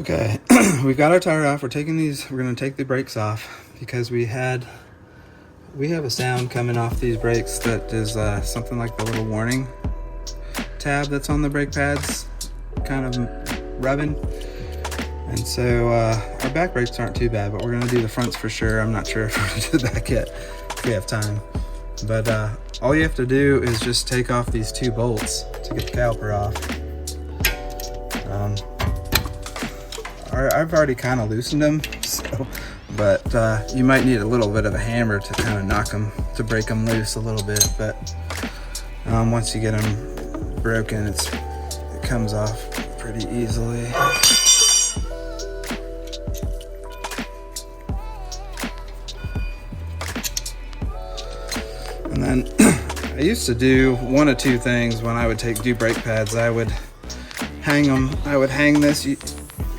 Okay, we've got our tire off. We're gonna take the brakes off because we have a sound coming off these brakes that is something like the little warning tab that's on the brake pads kind of rubbing. And so our back brakes aren't too bad, but we're gonna do the fronts for sure. I'm not sure if we're gonna do the back yet, if we have time. But all you have to do is just take off these two bolts to get the caliper off. I've already kind of loosened them, but you might need a little bit of a hammer to kind of knock them, to break them loose a little bit. But once you get them broken, it comes off pretty easily. And then I used to do one of two things when I would do brake pads. I would hang them. I would hang this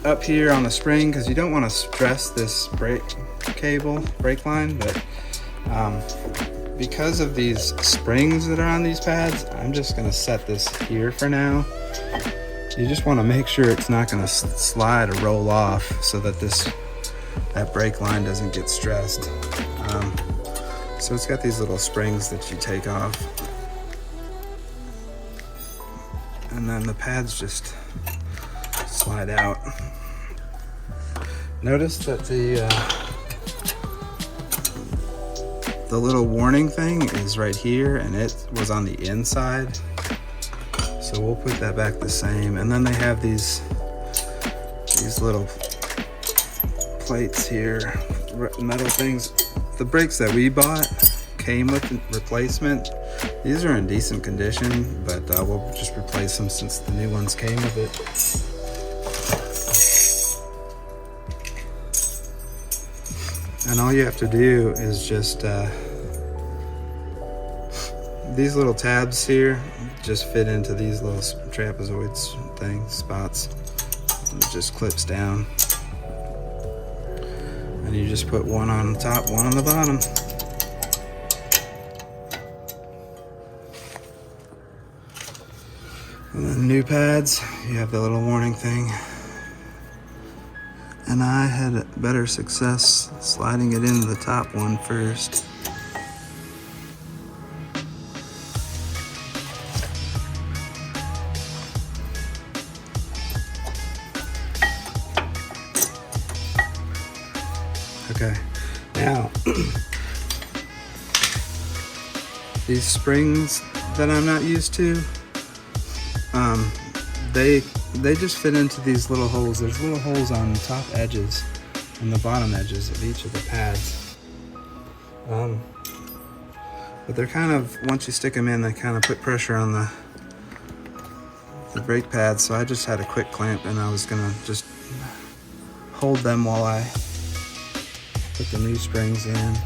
up here on the spring because you don't want to stress this brake line, but because of these springs that are on these pads, I'm just going to set this here for now. You just want to make sure it's not going to slide or roll off so that that brake line doesn't get stressed. So it's got these little springs that you take off, and then the pads just slide out. Notice that the little warning thing is right here, and it was on the inside, so we'll put that back the same. And then they have these little plates here, metal things. The brakes that we bought came with a replacement. These are in decent condition, but we'll just replace them since the new ones came with it. And all you have to do is just these little tabs here just fit into these little trapezoids spots. It just clips down, and you just put one on the top, one on the bottom. And then new pads, you have the little warning thing. And I had better success sliding it into the top one first. Okay, now these springs that I'm not used to, they just fit into these little holes. There's little holes on the top edges and the bottom edges of each of the pads. But they're kind of, once you stick them in, they kind of put pressure on the brake pads. So I just had a quick clamp, and I was gonna just hold them while I put the new springs in.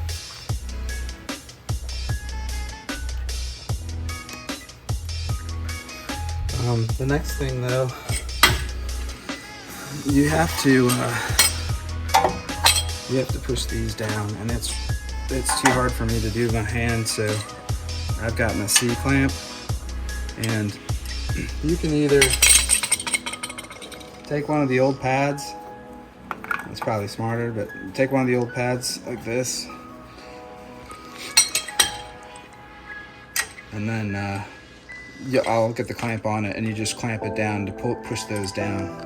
The next thing though, you have to push these down, and it's too hard for me to do by hand, so I've gotten a C-clamp, and you can either take one of the old pads. It's probably smarter, but take one of the old pads like this, and then I'll get the clamp on it, and you just clamp it down to push those down.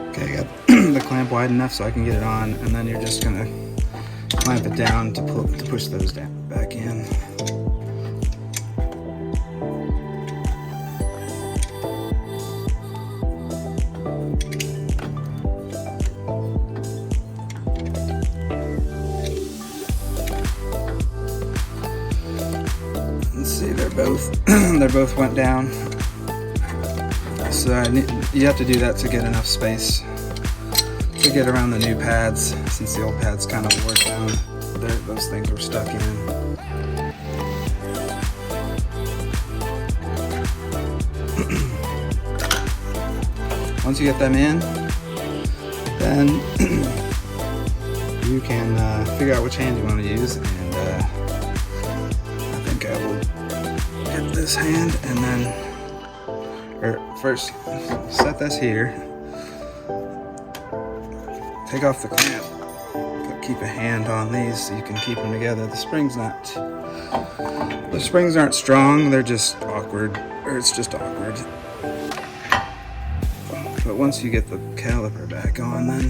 Okay, I got the clamp wide enough so I can get it on, and then you're just gonna clamp it down to push those down back in. See, they both went down. So you have to do that to get enough space to get around the new pads, since the old pads kind of wore down. Those things were stuck in. Once you get them in, then you can figure out which hand you want to use, and I think I will get this hand and then Or first, set this here. Take off the clamp. Keep a hand on these so you can keep them together. The springs aren't strong. They're just awkward, or it's just awkward. But once you get the caliper back on, then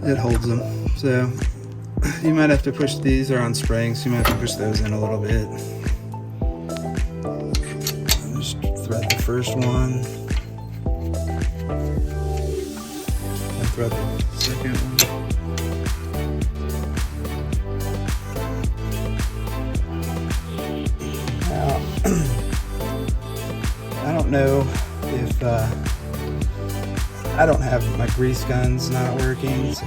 it holds them. So you might have to push these are on springs. You might have to push those in a little bit. Just thread the first one. And thread the second one. Now, I don't know if I don't have my grease guns not working, so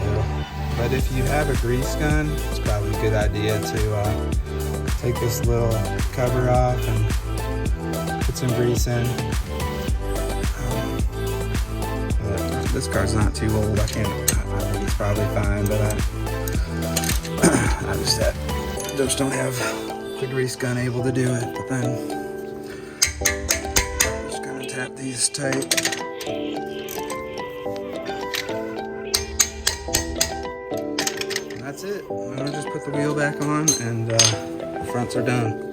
but if you have a grease gun, it's probably a good idea to take this little cover off and put some grease in. This car's not too old. I think it's probably fine, but I just don't have the grease gun able to do it. But then just gonna tap these tight. And that's it. I'm gonna just put the wheel back on, and the fronts are done.